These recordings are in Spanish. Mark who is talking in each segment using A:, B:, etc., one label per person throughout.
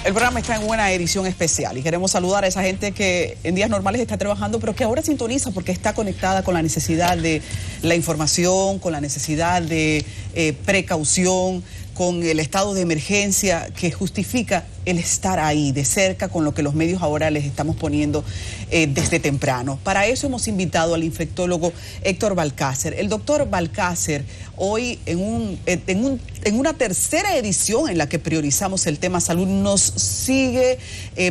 A: El programa está en una edición especial y queremos saludar a esa gente que en días normales está trabajando, pero que ahora sintoniza porque está conectada con la necesidad de la información, con la necesidad de precaución, con el estado de emergencia que justifica el estar ahí de cerca con lo que los medios ahora les estamos poniendo desde temprano. Para eso hemos invitado al infectólogo Héctor Balcácer. El doctor Balcácer, hoy en una tercera edición en la que priorizamos el tema salud, nos sigue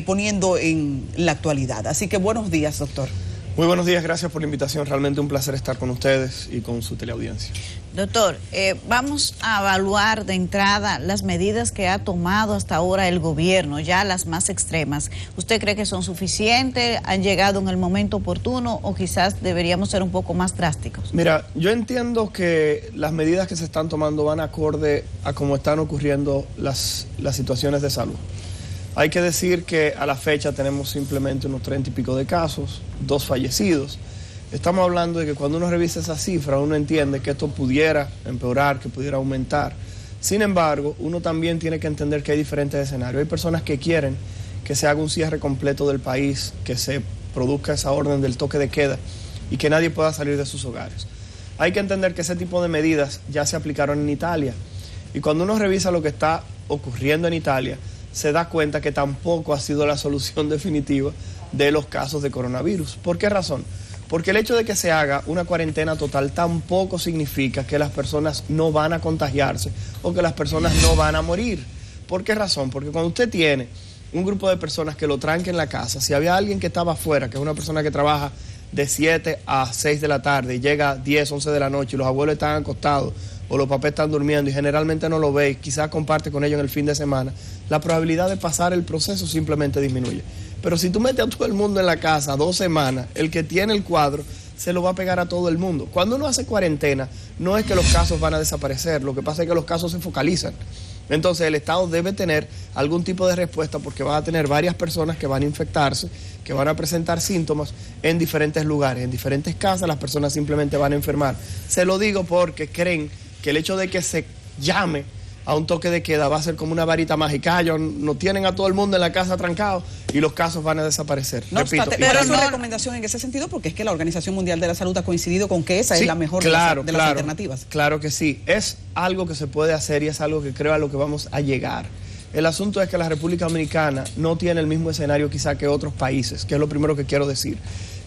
A: poniendo en la actualidad. Así que buenos días, doctor.
B: Muy buenos días, gracias por la invitación. Realmente un placer estar con ustedes y con su teleaudiencia.
C: Doctor, vamos a evaluar de entrada las medidas que ha tomado hasta ahora el gobierno, ya las más extremas. ¿Usted cree que son suficientes, han llegado en el momento oportuno o quizás deberíamos ser un poco más drásticos?
B: Mira, yo entiendo que las medidas que se están tomando van acorde a cómo están ocurriendo las situaciones de salud. Hay que decir que a la fecha tenemos simplemente unos 30 y pico de casos, 2 fallecidos. Estamos hablando de que cuando uno revisa esa cifra, uno entiende que esto pudiera empeorar, que pudiera aumentar. Sin embargo, uno también tiene que entender que hay diferentes escenarios. Hay personas que quieren que se haga un cierre completo del país, que se produzca esa orden del toque de queda y que nadie pueda salir de sus hogares. Hay que entender que ese tipo de medidas ya se aplicaron en Italia. Y cuando uno revisa lo que está ocurriendo en Italia, se da cuenta que tampoco ha sido la solución definitiva de los casos de coronavirus. ¿Por qué razón? Porque el hecho de que se haga una cuarentena total tampoco significa que las personas no van a contagiarse o que las personas no van a morir. ¿Por qué razón? Porque cuando usted tiene un grupo de personas que lo tranque en la casa, si había alguien que estaba afuera, que es una persona que trabaja de 7 a 6 de la tarde y llega a 10, 11 de la noche y los abuelos están acostados o los papás están durmiendo y generalmente no lo ve, quizás comparte con ellos en el fin de semana, la probabilidad de pasar el proceso simplemente disminuye. Pero si tú metes a todo el mundo en la casa 2 semanas, el que tiene el cuadro se lo va a pegar a todo el mundo. Cuando uno hace cuarentena, no es que los casos van a desaparecer, lo que pasa es que los casos se focalizan. Entonces el Estado debe tener algún tipo de respuesta porque va a tener varias personas que van a infectarse, que van a presentar síntomas en diferentes lugares, en diferentes casas, las personas simplemente van a enfermar. Se lo digo porque creen que el hecho de que se llame a un toque de queda va a ser como una varita mágica. Ellos no tienen a todo el mundo en la casa trancado y los casos van a desaparecer.
A: No obstante, pero no recomendación en ese sentido, porque es que la Organización Mundial de la Salud ha coincidido con que esa es la mejor de las alternativas.
B: Claro que sí, es algo que se puede hacer y es algo que creo a lo que vamos a llegar. El asunto es que la República Dominicana no tiene el mismo escenario quizá que otros países, que es lo primero que quiero decir.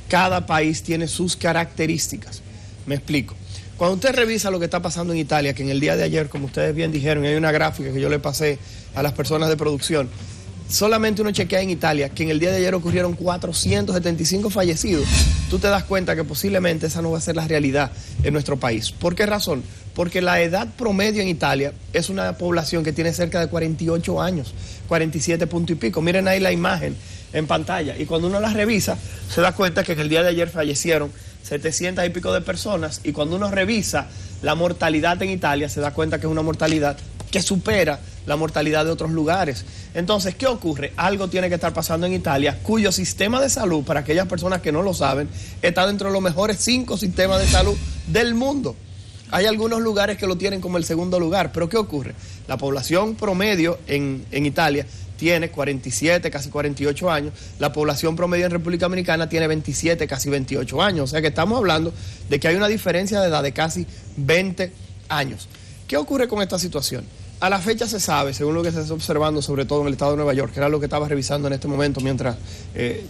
B: Cada país tiene sus características. Me explico. Cuando usted revisa lo que está pasando en Italia, que en el día de ayer, como ustedes bien dijeron, hay una gráfica que yo le pasé a las personas de producción, solamente uno chequea en Italia que en el día de ayer ocurrieron 475 fallecidos. Tú te das cuenta que posiblemente esa no va a ser la realidad en nuestro país. ¿Por qué razón? Porque la edad promedio en Italia es una población que tiene cerca de 48 años, 47 punto y pico. Miren ahí la imagen en pantalla. Y cuando uno la revisa, se da cuenta que en el día de ayer fallecieron 700 y pico de personas, y cuando uno revisa la mortalidad en Italia, se da cuenta que es una mortalidad que supera la mortalidad de otros lugares. Entonces, ¿qué ocurre? Algo tiene que estar pasando en Italia, cuyo sistema de salud, para aquellas personas que no lo saben, está dentro de los mejores 5 sistemas de salud del mundo. Hay algunos lugares que lo tienen como el segundo lugar, pero ¿qué ocurre? La población promedio en Italia tiene 47, casi 48 años. La población promedio en República Dominicana tiene 27, casi 28 años. O sea que estamos hablando de que hay una diferencia de edad de casi 20 años. ¿Qué ocurre con esta situación? A la fecha se sabe, según lo que se está observando, sobre todo en el estado de Nueva York, que era lo que estaba revisando en este momento mientras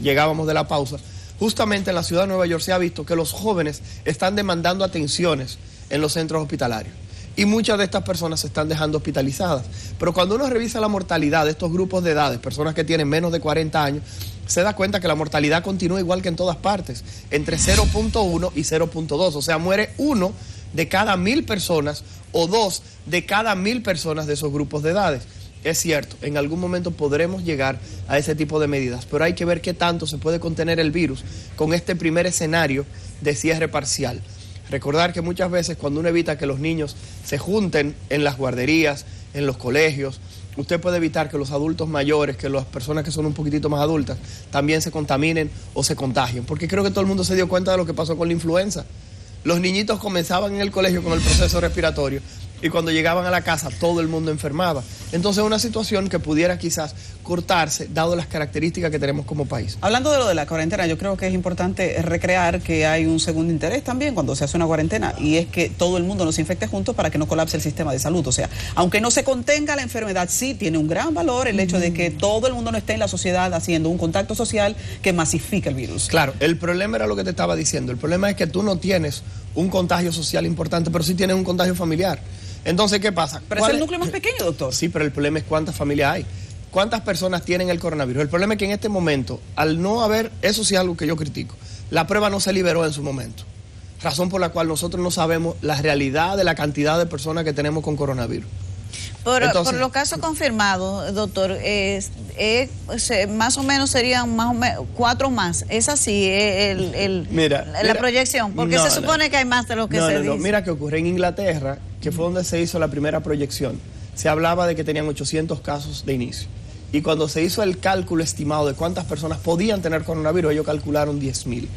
B: llegábamos de la pausa, justamente en la ciudad de Nueva York se ha visto que los jóvenes están demandando atenciones en los centros hospitalarios. Y muchas de estas personas se están dejando hospitalizadas. Pero cuando uno revisa la mortalidad de estos grupos de edades, personas que tienen menos de 40 años, se da cuenta que la mortalidad continúa igual que en todas partes, entre 0.1 y 0.2. O sea, muere 1 de cada 1000 personas o 2 de cada 1000 personas de esos grupos de edades. Es cierto, en algún momento podremos llegar a ese tipo de medidas, pero hay que ver qué tanto se puede contener el virus con este primer escenario de cierre parcial. Recordar que muchas veces cuando uno evita que los niños se junten en las guarderías, en los colegios, usted puede evitar que los adultos mayores, que las personas que son un poquitito más adultas, también se contaminen o se contagien. Porque creo que todo el mundo se dio cuenta de lo que pasó con la influenza. Los niñitos comenzaban en el colegio con el proceso respiratorio y cuando llegaban a la casa todo el mundo enfermaba. Entonces una situación que pudiera quizás cortarse, dado las características que tenemos como país.
A: Hablando de lo de la cuarentena, yo creo que es importante recrear que hay un segundo interés también cuando se hace una cuarentena, y es que todo el mundo nos infecte juntos para que no colapse el sistema de salud. O sea, aunque no se contenga la enfermedad, sí tiene un gran valor el hecho de que todo el mundo no esté en la sociedad haciendo un contacto social que masifica el virus.
B: Claro, el problema era lo que te estaba diciendo. El problema es que tú no tienes un contagio social importante, pero sí tienes un contagio familiar. Entonces, ¿qué pasa?
A: Pero es el núcleo más pequeño, doctor.
B: Sí, pero el problema es cuántas familias hay. ¿Cuántas personas tienen el coronavirus? El problema es que en este momento, al no haber, eso sí es algo que yo critico, la prueba no se liberó en su momento. Razón por la cual nosotros no sabemos la realidad de la cantidad de personas que tenemos con coronavirus.
C: Entonces, por los casos confirmados, doctor, más o menos serían 4 más. Es así la proyección, porque se supone que hay más de lo que se dice.
B: No, mira qué ocurre. En Inglaterra, que fue donde se hizo la primera proyección, se hablaba de que tenían 800 casos de inicio. Y cuando se hizo el cálculo estimado de cuántas personas podían tener coronavirus, ellos calcularon 10.000.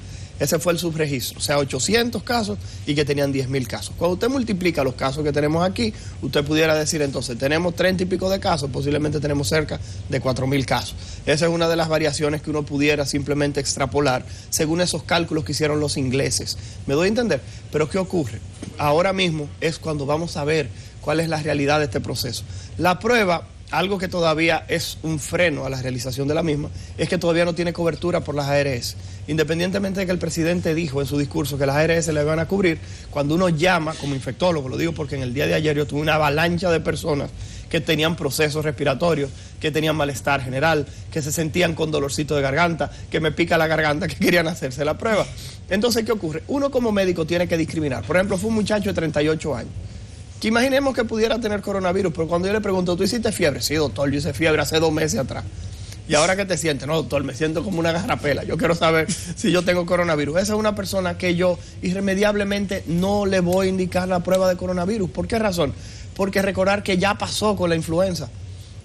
B: Ese fue el subregistro, o sea, 800 casos y que tenían 10.000 casos. Cuando usted multiplica los casos que tenemos aquí, usted pudiera decir entonces, tenemos 30 y pico de casos, posiblemente tenemos cerca de 4.000 casos. Esa es una de las variaciones que uno pudiera simplemente extrapolar según esos cálculos que hicieron los ingleses. ¿Me doy a entender? Pero ¿qué ocurre? Ahora mismo es cuando vamos a ver cuál es la realidad de este proceso. La prueba, algo que todavía es un freno a la realización de la misma, es que todavía no tiene cobertura por las ARS. Independientemente de que el presidente dijo en su discurso que las ARS le van a cubrir, cuando uno llama como infectólogo, lo digo porque en el día de ayer yo tuve una avalancha de personas que tenían procesos respiratorios, que tenían malestar general, que se sentían con dolorcito de garganta, que me pica la garganta, que querían hacerse la prueba. Entonces, ¿qué ocurre? Uno como médico tiene que discriminar. Por ejemplo, fue un muchacho de 38 años. Que imaginemos que pudiera tener coronavirus, pero cuando yo le pregunto, ¿tú hiciste fiebre? Sí, doctor, yo hice fiebre hace 2 meses atrás. ¿Y ahora qué te sientes? No, doctor, me siento como una garrapela. Yo quiero saber si yo tengo coronavirus. Esa es una persona que yo irremediablemente no le voy a indicar la prueba de coronavirus. ¿Por qué razón? Porque recordar que ya pasó con la influenza.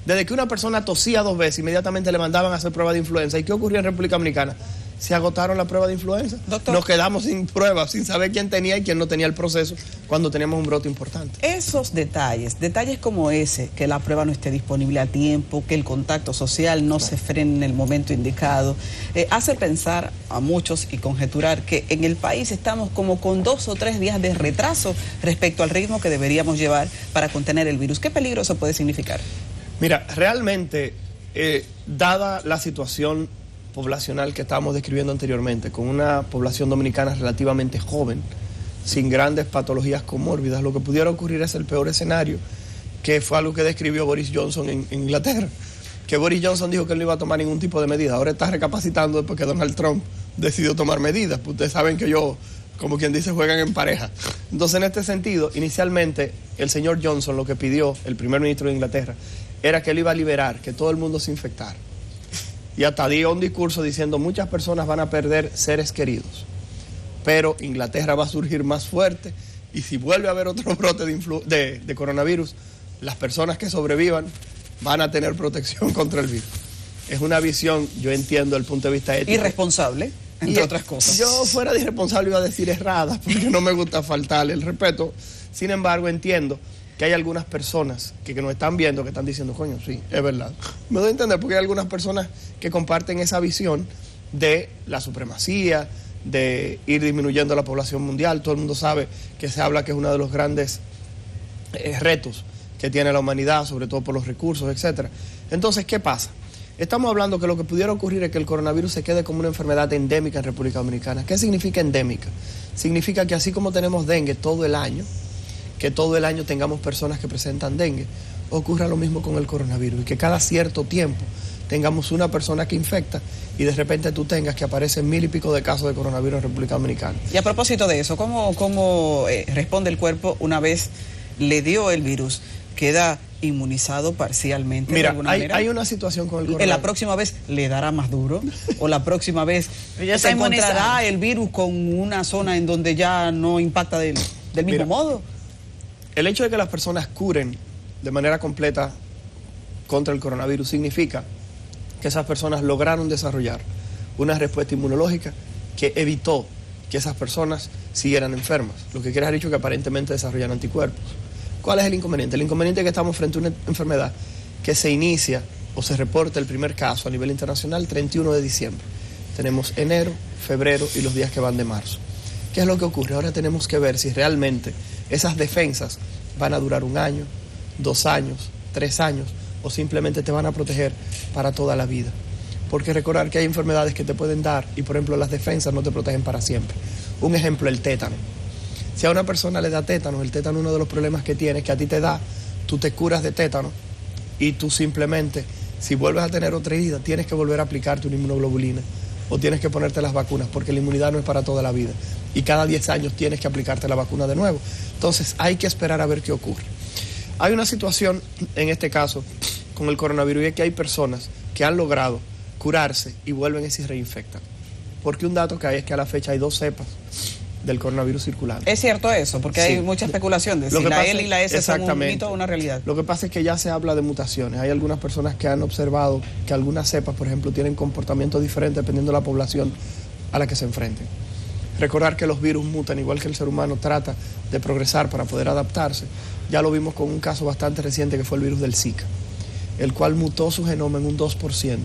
B: Desde que una persona tosía 2 veces, inmediatamente le mandaban a hacer prueba de influenza. ¿Y qué ocurrió en República Dominicana? Se agotaron la prueba de influenza.
A: Doctor,
B: nos quedamos sin pruebas, sin saber quién tenía y quién no tenía el proceso cuando teníamos un brote importante.
A: Esos detalles como ese, que la prueba no esté disponible a tiempo, que el contacto social no se frene en el momento indicado, hace pensar a muchos y conjeturar que en el país estamos como con 2 o 3 días de retraso respecto al ritmo que deberíamos llevar para contener el virus. ¿Qué peligro eso puede significar?
B: Mira, realmente, dada la situación poblacional que estábamos describiendo anteriormente, con una población dominicana relativamente joven, sin grandes patologías comórbidas, lo que pudiera ocurrir es el peor escenario, que fue algo que describió Boris Johnson en Inglaterra, que Boris Johnson dijo que él no iba a tomar ningún tipo de medida. Ahora está recapacitando después que Donald Trump decidió tomar medidas, pues ustedes saben que ellos, como quien dice, juegan en pareja. Entonces, en este sentido, inicialmente, el señor Johnson lo que pidió, el primer ministro de Inglaterra, era que él iba a liberar, que todo el mundo se infectara. Y hasta dio un discurso diciendo muchas personas van a perder seres queridos, pero Inglaterra va a surgir más fuerte y si vuelve a haber otro brote de coronavirus, las personas que sobrevivan van a tener protección contra el virus. Es una visión, yo entiendo el punto de vista ético.
A: Irresponsable, entre otras cosas.
B: Yo fuera de irresponsable iba a decir errada, porque no me gusta faltarle el respeto. Sin embargo, entiendo que hay algunas personas que nos están viendo que están diciendo, coño, sí, es verdad. Me doy a entender porque hay algunas personas que comparten esa visión de la supremacía, de ir disminuyendo la población mundial. Todo el mundo sabe que se habla que es uno de los grandes retos que tiene la humanidad, sobre todo por los recursos, etcétera. Entonces, ¿qué pasa? Estamos hablando que lo que pudiera ocurrir es que el coronavirus se quede como una enfermedad endémica en República Dominicana. ¿Qué significa endémica? Significa que así como tenemos dengue todo el año, que todo el año tengamos personas que presentan dengue, ocurra lo mismo con el coronavirus y que cada cierto tiempo tengamos una persona que infecta y de repente tú tengas que aparecen 1000 y pico de casos de coronavirus en República Dominicana.
A: Y a propósito de eso, ¿cómo responde el cuerpo una vez le dio el virus? ¿Queda inmunizado parcialmente?
B: Mira,
A: de alguna manera?
B: Hay una situación con el coronavirus.
A: ¿La próxima vez le dará más duro? ¿O la próxima vez se encontrará el virus con una zona en donde ya no impacta del mismo modo?
B: El hecho de que las personas curen de manera completa contra el coronavirus significa que esas personas lograron desarrollar una respuesta inmunológica que evitó que esas personas siguieran enfermas. Lo que quiere decir que aparentemente desarrollan anticuerpos. ¿Cuál es el inconveniente? El inconveniente es que estamos frente a una enfermedad que se inicia o se reporta el primer caso a nivel internacional el 31 de diciembre. Tenemos enero, febrero y los días que van de marzo. ¿Qué es lo que ocurre? Ahora tenemos que ver si realmente esas defensas van a durar 1 año, 2 años, 3 años o simplemente te van a proteger para toda la vida. Porque recordar que hay enfermedades que te pueden dar y, por ejemplo, las defensas no te protegen para siempre. Un ejemplo, el tétano. Si a una persona le da tétano, el tétano, uno de los problemas que tiene es que a ti te da, tú te curas de tétano y tú simplemente, si vuelves a tener otra herida, tienes que volver a aplicarte una inmunoglobulina o tienes que ponerte las vacunas porque la inmunidad no es para toda la vida y cada 10 años tienes que aplicarte la vacuna de nuevo. Entonces hay que esperar a ver qué ocurre. Hay una situación en este caso con el coronavirus y es que hay personas que han logrado curarse y vuelven y se reinfectan. Porque un dato que hay es que a la fecha hay 2 cepas del coronavirus circulante.
A: ¿Es cierto eso? Porque
B: Sí.
A: hay mucha especulación de si la L y la S son un mito o una realidad.
B: Lo que pasa es que ya se habla de mutaciones. Hay algunas personas que han observado que algunas cepas, por ejemplo, tienen comportamientos diferentes dependiendo de la población a la que se enfrenten. Recordar que los virus mutan, igual que el ser humano trata de progresar para poder adaptarse. Ya lo vimos con un caso bastante reciente que fue el virus del Zika, el cual mutó su genoma en un 2%.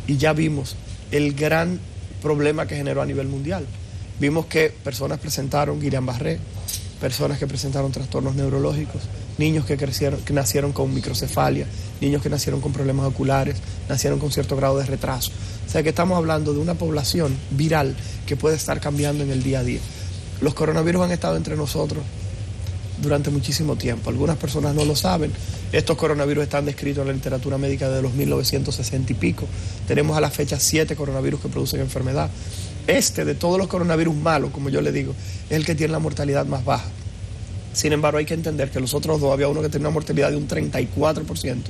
B: Y ya vimos el gran problema que generó a nivel mundial. Vimos que personas presentaron Guillain-Barré, personas que presentaron trastornos neurológicos, niños que nacieron con microcefalia, niños que nacieron con problemas oculares, nacieron con cierto grado de retraso. O sea que estamos hablando de una población viral que puede estar cambiando en el día a día. Los coronavirus han estado entre nosotros durante muchísimo tiempo. Algunas personas no lo saben. Estos coronavirus están descritos en la literatura médica de los 1960 y pico. Tenemos a la fecha 7 coronavirus que producen enfermedad. De todos los coronavirus malos, como yo le digo, es el que tiene la mortalidad más baja. Sin embargo, hay que entender que los otros dos, había uno que tenía una mortalidad de un 34%,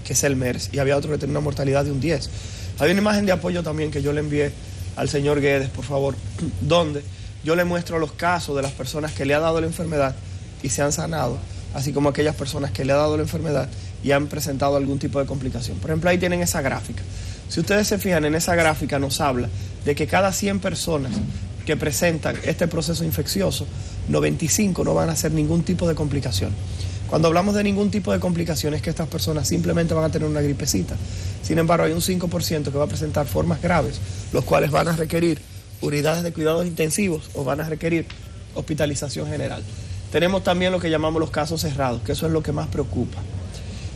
B: que es el MERS, y había otro que tenía una mortalidad de un 10%. Hay una imagen de apoyo también que yo le envié al señor Guedes, por favor, donde yo le muestro los casos de las personas que le ha dado la enfermedad y se han sanado, así como aquellas personas que le ha dado la enfermedad y han presentado algún tipo de complicación. Por ejemplo, ahí tienen esa gráfica. Si ustedes se fijan en esa gráfica, nos habla de que cada 100 personas que presentan este proceso infeccioso, 95 no van a hacer ningún tipo de complicación. Cuando hablamos de ningún tipo de complicación es que estas personas simplemente van a tener una gripecita. Sin embargo, hay un 5% que va a presentar formas graves, los cuales van a requerir unidades de cuidados intensivos o van a requerir hospitalización general. Tenemos también lo que llamamos los casos cerrados, que eso es lo que más preocupa.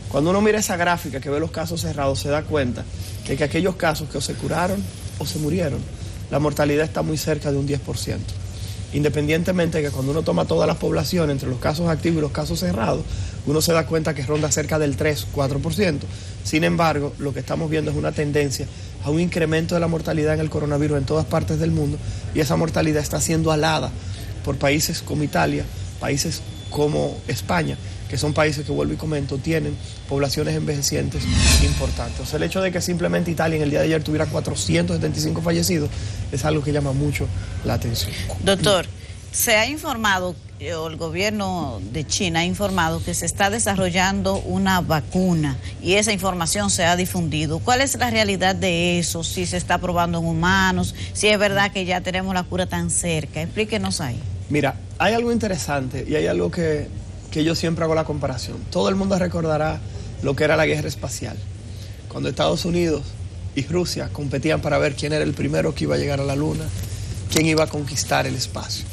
B: Cuando uno mira esa gráfica que ve los casos cerrados, se da cuenta que aquellos casos que o se curaron o se murieron, la mortalidad está muy cerca de un 10%. Independientemente de que cuando uno toma toda la población entre los casos activos y los casos cerrados, uno se da cuenta que ronda cerca del 3-4%. Sin embargo, lo que estamos viendo es una tendencia a un incremento de la mortalidad en el coronavirus en todas partes del mundo, y esa mortalidad está siendo alada por países como Italia, países como España, que son países que, vuelvo y comento, tienen poblaciones envejecientes importantes. O sea, el hecho de que simplemente Italia en el día de ayer tuviera 475 fallecidos es algo que llama mucho la atención.
C: Doctor, se ha informado, o el gobierno de China ha informado que se está desarrollando una vacuna y esa información se ha difundido. ¿Cuál es la realidad de eso? Si se está probando en humanos, si es verdad que ya tenemos la cura tan cerca. Explíquenos ahí.
B: Mira, hay algo interesante y hay algo que yo siempre hago la comparación. Todo el mundo recordará lo que era la guerra espacial, cuando Estados Unidos y Rusia competían para ver quién era el primero que iba a llegar a la Luna, quién iba a conquistar el espacio.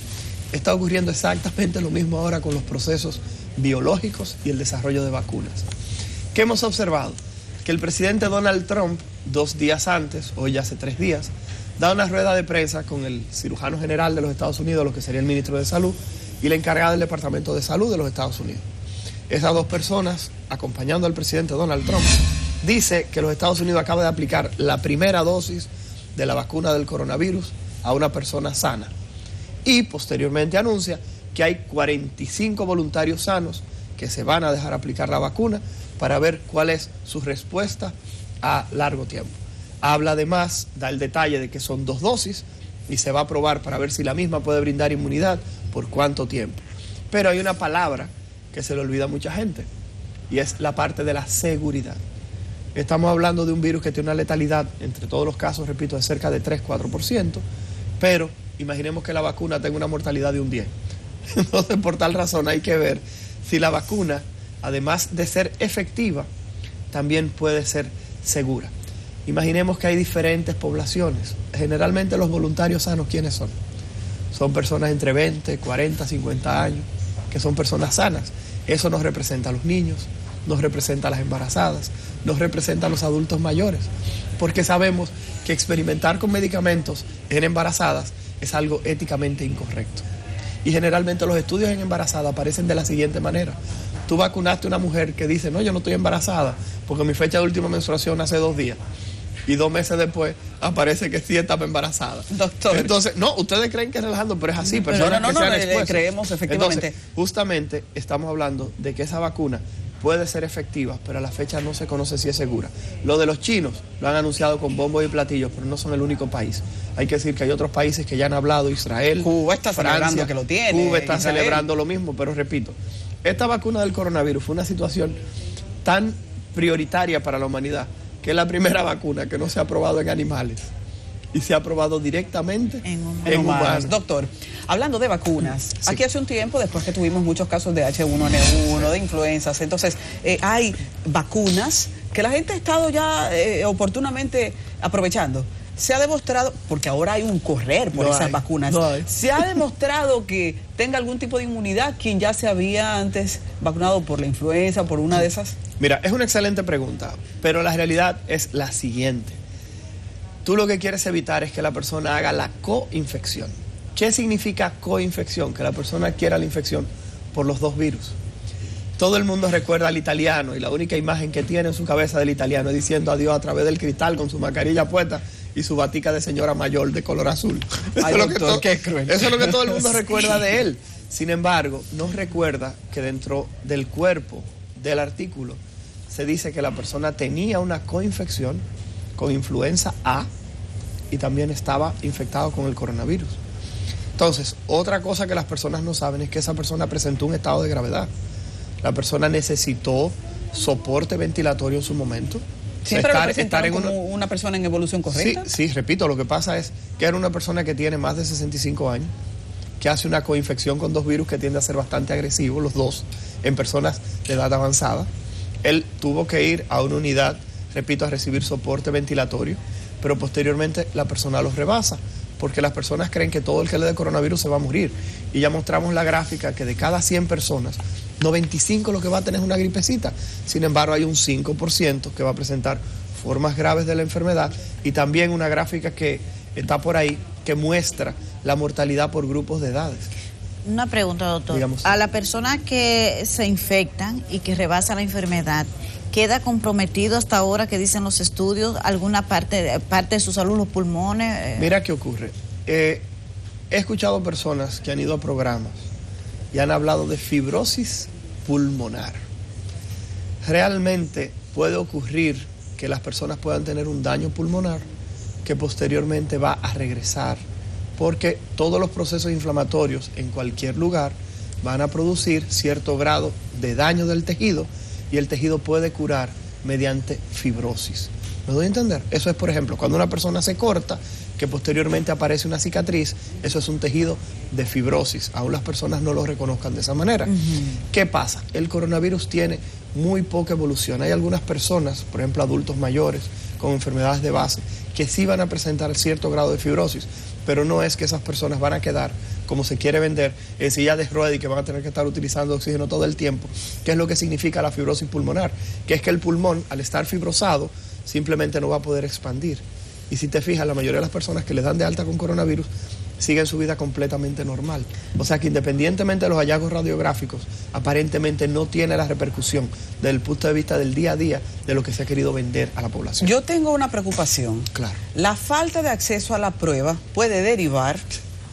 B: Está ocurriendo exactamente lo mismo ahora con los procesos biológicos y el desarrollo de vacunas. ¿Qué hemos observado? Que el presidente Donald Trump, 2 días antes, hoy ya hace 3 días, da una rueda de prensa con el cirujano general de los Estados Unidos, lo que sería el ministro de Salud, y la encargada del Departamento de Salud de los Estados Unidos. Esas 2 personas, acompañando al presidente Donald Trump, dice que los Estados Unidos acaba de aplicar la primera dosis de la vacuna del coronavirus a una persona sana. Y posteriormente anuncia que hay 45 voluntarios sanos que se van a dejar aplicar la vacuna para ver cuál es su respuesta a largo tiempo. Habla además, da el detalle de que son 2 dosis y se va a probar para ver si la misma puede brindar inmunidad por cuánto tiempo. Pero hay una palabra que se le olvida a mucha gente y es la parte de la seguridad. Estamos hablando de un virus que tiene una letalidad, entre todos los casos, repito, de cerca de 3-4%, pero imaginemos que la vacuna tenga una mortalidad de un 10%. Entonces, por tal razón hay que ver si la vacuna, además de ser efectiva, también puede ser segura. Imaginemos que hay diferentes poblaciones. Generalmente los voluntarios sanos, ¿quiénes son? Son personas entre 20, 40, 50 años, que son personas sanas. Eso nos representa a los niños, nos representa a las embarazadas, nos representa a los adultos mayores, porque sabemos que experimentar con medicamentos en embarazadas es algo éticamente incorrecto. Y generalmente los estudios en embarazada aparecen de la siguiente manera. Tú vacunaste a una mujer que dice, no, yo no estoy embarazada, porque mi fecha de última menstruación hace 2 días. Y 2 meses después aparece que sí estaba embarazada.
A: Doctor.
B: Entonces, no, ustedes creen que es relajando, pero es así.
A: Pero no, le creemos efectivamente.
B: Entonces, justamente estamos hablando de que esa vacuna puede ser efectiva, pero a la fecha no se conoce si es segura. Lo de los chinos lo han anunciado con bombos y platillos, pero no son el único país. Hay que decir que hay otros países que ya han hablado, Israel,
A: Cuba está
B: Francia,
A: celebrando que lo tiene.
B: Cuba está
A: Israel
B: celebrando lo mismo, pero repito, esta vacuna del coronavirus fue una situación tan prioritaria para la humanidad que es la primera vacuna que no se ha probado en animales y se ha probado directamente en humanos.
A: Doctor, hablando de vacunas, sí. Aquí hace un tiempo, después que tuvimos muchos casos de H1N1, de influencias, entonces hay vacunas que la gente ha estado ya oportunamente aprovechando. Se ha demostrado, porque ahora hay un correr por esas vacunas, se ha demostrado que tenga algún tipo de inmunidad quien ya se había antes vacunado por la influenza, por una de esas.
B: Mira, es una excelente pregunta, pero la realidad es la siguiente. Tú lo que quieres evitar es que la persona haga la coinfección. ¿Qué significa coinfección? Que la persona adquiera la infección por los 2 virus. Todo el mundo recuerda al italiano y la única imagen que tiene en su cabeza del italiano es diciendo adiós a través del cristal con su mascarilla puesta y su batica de señora mayor de color azul.
A: Ay, doctor, qué cruel.
B: Eso es lo que todo el mundo recuerda de él. Sin embargo, no recuerda que dentro del cuerpo del artículo se dice que la persona tenía una coinfección con influenza A y también estaba infectado con el coronavirus. Entonces, otra cosa que las personas no saben es que esa persona presentó un estado de gravedad. La persona necesitó soporte ventilatorio en su momento.
A: Sí, pero estar en una persona en evolución correcta.
B: Sí, repito, lo que pasa es que era una persona que tiene más de 65 años, que hace una coinfección con 2 virus que tiende a ser bastante agresivo, los 2, en personas de edad avanzada. Él tuvo que ir a una unidad, repito, a recibir soporte ventilatorio, pero posteriormente la persona los rebasa, porque las personas creen que todo el que le dé coronavirus se va a morir. Y ya mostramos la gráfica que de cada 100 personas, 95 lo que va a tener es una gripecita. Sin embargo, hay un 5% que va a presentar formas graves de la enfermedad y también una gráfica que está por ahí que muestra la mortalidad por grupos de edades.
C: Una pregunta, doctor.
B: Digamos.
C: A la persona que se infectan y que rebasa la enfermedad, ¿queda comprometido hasta ahora, que dicen los estudios, alguna parte de su salud, los pulmones?
B: Mira qué ocurre. He escuchado personas que han ido a programas y han hablado de fibrosis pulmonar. Realmente puede ocurrir que las personas puedan tener un daño pulmonar que posteriormente va a regresar, porque todos los procesos inflamatorios en cualquier lugar van a producir cierto grado de daño del tejido y el tejido puede curar mediante fibrosis. ¿Me doy a entender? Eso es, por ejemplo, cuando una persona se corta, que posteriormente aparece una cicatriz, eso es un tejido de fibrosis. Aún las personas no lo reconozcan de esa manera. ¿Qué pasa? El coronavirus tiene muy poca evolución. Hay algunas personas, por ejemplo adultos mayores, con enfermedades de base, que sí van a presentar cierto grado de fibrosis, pero no es que esas personas van a quedar, como se quiere vender, en silla de ruedas y que van a tener que estar utilizando oxígeno todo el tiempo. ¿Qué es lo que significa la fibrosis pulmonar? Que es que el pulmón, al estar fibrosado, simplemente no va a poder expandir. Y si te fijas, la mayoría de las personas que les dan de alta con coronavirus siguen su vida completamente normal. O sea que independientemente de los hallazgos radiográficos, aparentemente no tiene la repercusión desde el punto de vista del día a día de lo que se ha querido vender a la población.
A: Yo tengo una preocupación.
B: Claro.
A: La falta de acceso a la prueba puede derivar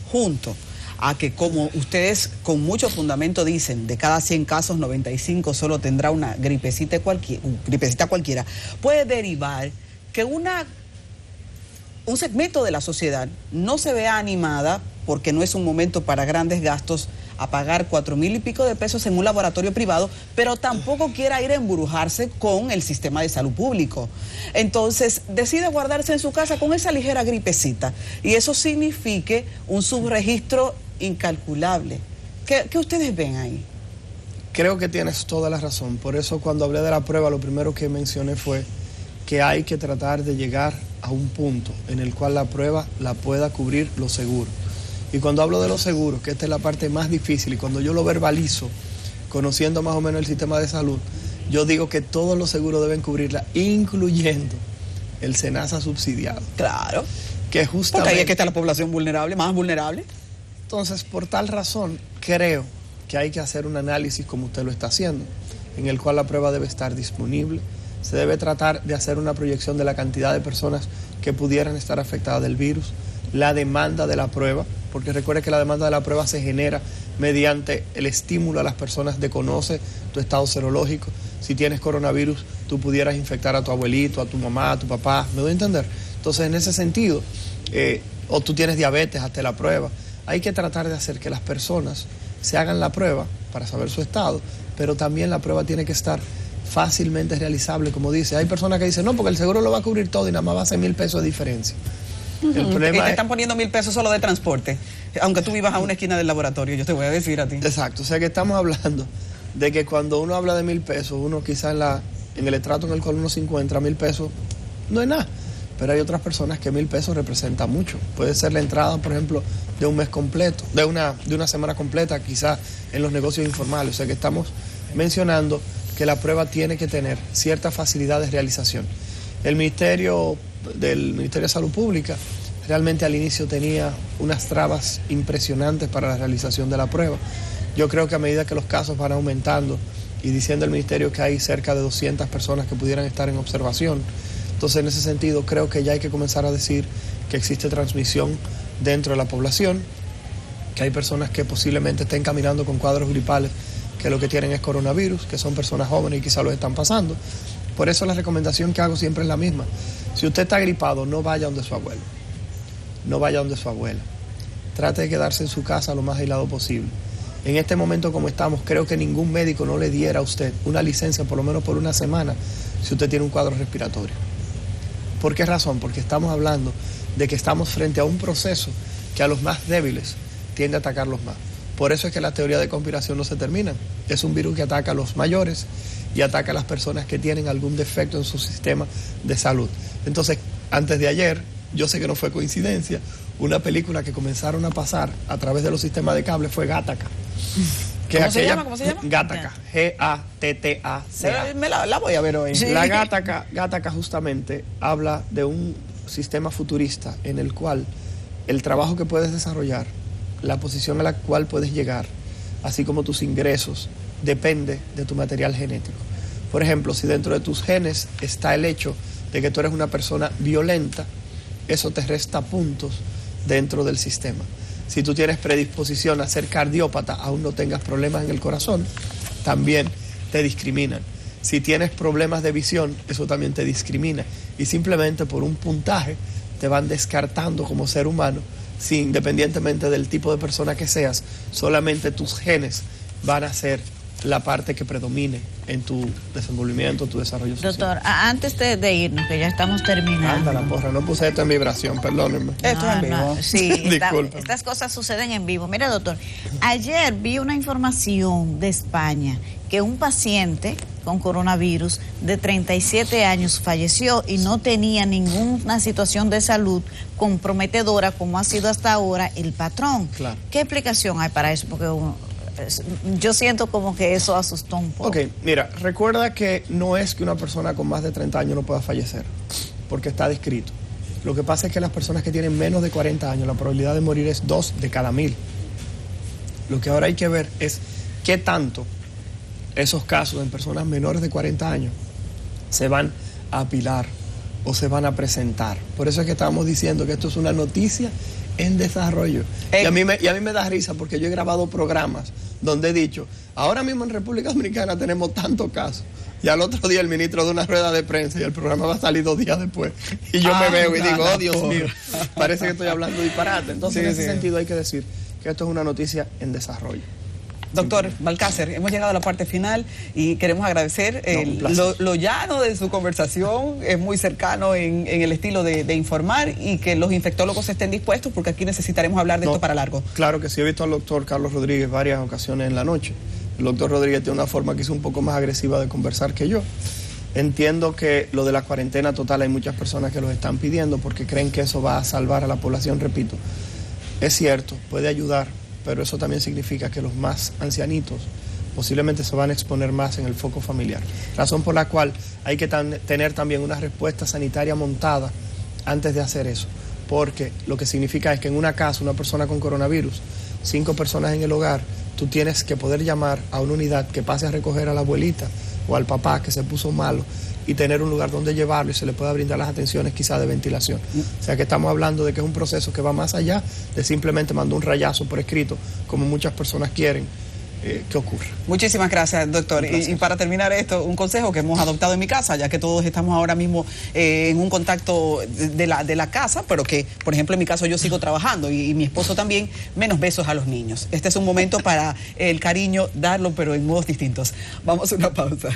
A: junto a que, como ustedes con mucho fundamento dicen, de cada 100 casos, 95 solo tendrá una gripecita cualquiera, puede derivar que un segmento de la sociedad no se vea animada, porque no es un momento para grandes gastos, a pagar 4,000 y pico de pesos en un laboratorio privado, pero tampoco quiera ir a embrujarse con el sistema de salud público. Entonces decide guardarse en su casa con esa ligera gripecita, y eso signifique un subregistro incalculable. ¿Qué ustedes ven ahí?
B: Creo que tienes toda la razón. Por eso cuando hablé de la prueba, lo primero que mencioné fue que hay que tratar de llegar a un punto en el cual la prueba la pueda cubrir lo seguro. Y cuando hablo de lo seguro, que esta es la parte más difícil, y cuando yo lo verbalizo, conociendo más o menos el sistema de salud, yo digo que todos los seguros deben cubrirla, incluyendo el SENASA subsidiado.
A: Claro.
B: Que justamente...
A: Porque ahí es que está la población vulnerable, más vulnerable.
B: Entonces, por tal razón, creo que hay que hacer un análisis como usted lo está haciendo, en el cual la prueba debe estar disponible. Se debe tratar de hacer una proyección de la cantidad de personas que pudieran estar afectadas del virus, la demanda de la prueba, porque recuerde que la demanda de la prueba se genera mediante el estímulo a las personas de conocer tu estado serológico. Si tienes coronavirus, tú pudieras infectar a tu abuelito, a tu mamá, a tu papá, ¿me doy a entender? Entonces, en ese sentido, o tú tienes diabetes, hazte la prueba. Hay que tratar de hacer que las personas se hagan la prueba para saber su estado, pero también la prueba tiene que estar fácilmente realizable, como dice. Hay personas que dicen, no, porque el seguro lo va a cubrir todo y nada más va a ser 1,000 pesos de diferencia. El problema
A: y te están poniendo 1,000 pesos solo de transporte, aunque tú vivas a una esquina del laboratorio, yo te voy a decir a ti.
B: Exacto, o sea que estamos hablando de que cuando uno habla de 1,000 pesos, uno quizás en el estrato en el cual uno se encuentra, 1,000 pesos no es nada. Pero hay otras personas que 1,000 pesos representa mucho. Puede ser la entrada, por ejemplo, de un mes completo, de una semana completa, quizás en los negocios informales. O sea que estamos mencionando que la prueba tiene que tener cierta facilidad de realización. El Ministerio de Salud Pública realmente al inicio tenía unas trabas impresionantes para la realización de la prueba. Yo creo que a medida que los casos van aumentando y diciendo el Ministerio que hay cerca de 200 personas que pudieran estar en observación, entonces en ese sentido creo que ya hay que comenzar a decir que existe transmisión dentro de la población, que hay personas que posiblemente estén caminando con cuadros gripales que lo que tienen es coronavirus, que son personas jóvenes y quizá lo están pasando. Por eso la recomendación que hago siempre es la misma. Si usted está gripado, no vaya donde su abuelo, no vaya donde su abuela. Trate de quedarse en su casa lo más aislado posible. En este momento como estamos, creo que ningún médico no le diera a usted una licencia por lo menos por una semana si usted tiene un cuadro respiratorio. ¿Por qué razón? Porque estamos hablando de que estamos frente a un proceso que a los más débiles tiende a atacarlos más. Por eso es que la teoría de conspiración no se termina. Es un virus que ataca a los mayores y ataca a las personas que tienen algún defecto en su sistema de salud. Entonces, antes de ayer, yo sé que no fue coincidencia, una película que comenzaron a pasar a través de los sistemas de cable fue Gattaca.
A: ¿Cómo se llama?
B: Gattaca, G-A-T-T-A-C-A.
A: La voy a ver hoy.
B: Sí. La Gattaca justamente habla de un sistema futurista en el cual el trabajo que puedes desarrollar, la posición a la cual puedes llegar, así como tus ingresos, depende de tu material genético. Por ejemplo, si dentro de tus genes está el hecho de que tú eres una persona violenta, eso te resta puntos dentro del sistema. Si tú tienes predisposición a ser cardiópata, aún no tengas problemas en el corazón, también te discriminan. Si tienes problemas de visión, eso también te discrimina. Y simplemente por un puntaje te van descartando como ser humano, independientemente del tipo de persona que seas, solamente tus genes van a ser la parte que predomine en tu desenvolvimiento, tu desarrollo social.
C: Doctor, antes de irnos, que ya estamos terminando.
B: Anda la porra, no puse esto en vibración, perdónenme.
A: Esto es en vivo.
C: Sí, estas cosas suceden en vivo. Mire, doctor, ayer vi una información de España que un paciente con coronavirus de 37 años falleció y no tenía ninguna situación de salud comprometedora como ha sido hasta ahora el patrón.
B: Claro.
C: ¿Qué explicación hay para eso? Porque yo siento como que eso asustó un poco.
B: Ok, mira, recuerda que no es que una persona con más de 30 años no pueda fallecer, porque está descrito. Lo que pasa es que las personas que tienen menos de 40 años, la probabilidad de morir es 2 de cada 1000. Lo que ahora hay que ver es qué tanto esos casos en personas menores de 40 años se van a apilar o se van a presentar. Por eso es que estamos diciendo que esto es una noticia en desarrollo. Y a mí me da risa porque yo he grabado programas donde he dicho, ahora mismo en República Dominicana tenemos tantos casos. Y al otro día el ministro de una rueda de prensa y el programa va a salir 2 días después. Y yo me veo y digo, oh Dios mío, parece que estoy hablando disparate. Entonces, en ese sentido hay que decir que esto es una noticia en desarrollo.
A: Doctor Balcácer, hemos llegado a la parte final y queremos agradecer lo llano de su conversación, es muy cercano en el estilo de informar y que los infectólogos estén dispuestos porque aquí necesitaremos hablar de esto para largo.
B: Claro que sí, he visto al doctor Carlos Rodríguez varias ocasiones en la noche El doctor Rodríguez tiene una forma quizá un poco más agresiva de conversar que yo. Entiendo que lo de la cuarentena total hay muchas personas que lo están pidiendo porque creen que eso va a salvar a la población, repito. Es cierto, puede ayudar, pero eso también significa que los más ancianitos posiblemente se van a exponer más en el foco familiar. Razón por la cual hay que tener también una respuesta sanitaria montada antes de hacer eso, porque lo que significa es que en una casa, una persona con coronavirus, 5 personas en el hogar, tú tienes que poder llamar a una unidad que pase a recoger a la abuelita o al papá que se puso malo y tener un lugar donde llevarlo y se le pueda brindar las atenciones quizá de ventilación. O sea que estamos hablando de que es un proceso que va más allá de simplemente mandar un rayazo por escrito, como muchas personas quieren que ocurra.
A: Muchísimas gracias, doctor. Y para terminar esto, un consejo que hemos adoptado en mi casa, ya que todos estamos ahora mismo en un contacto de la casa, pero que, por ejemplo, en mi caso yo sigo trabajando y mi esposo también, menos besos a los niños. Este es un momento para el cariño, darlo, pero en modos distintos. Vamos a una pausa.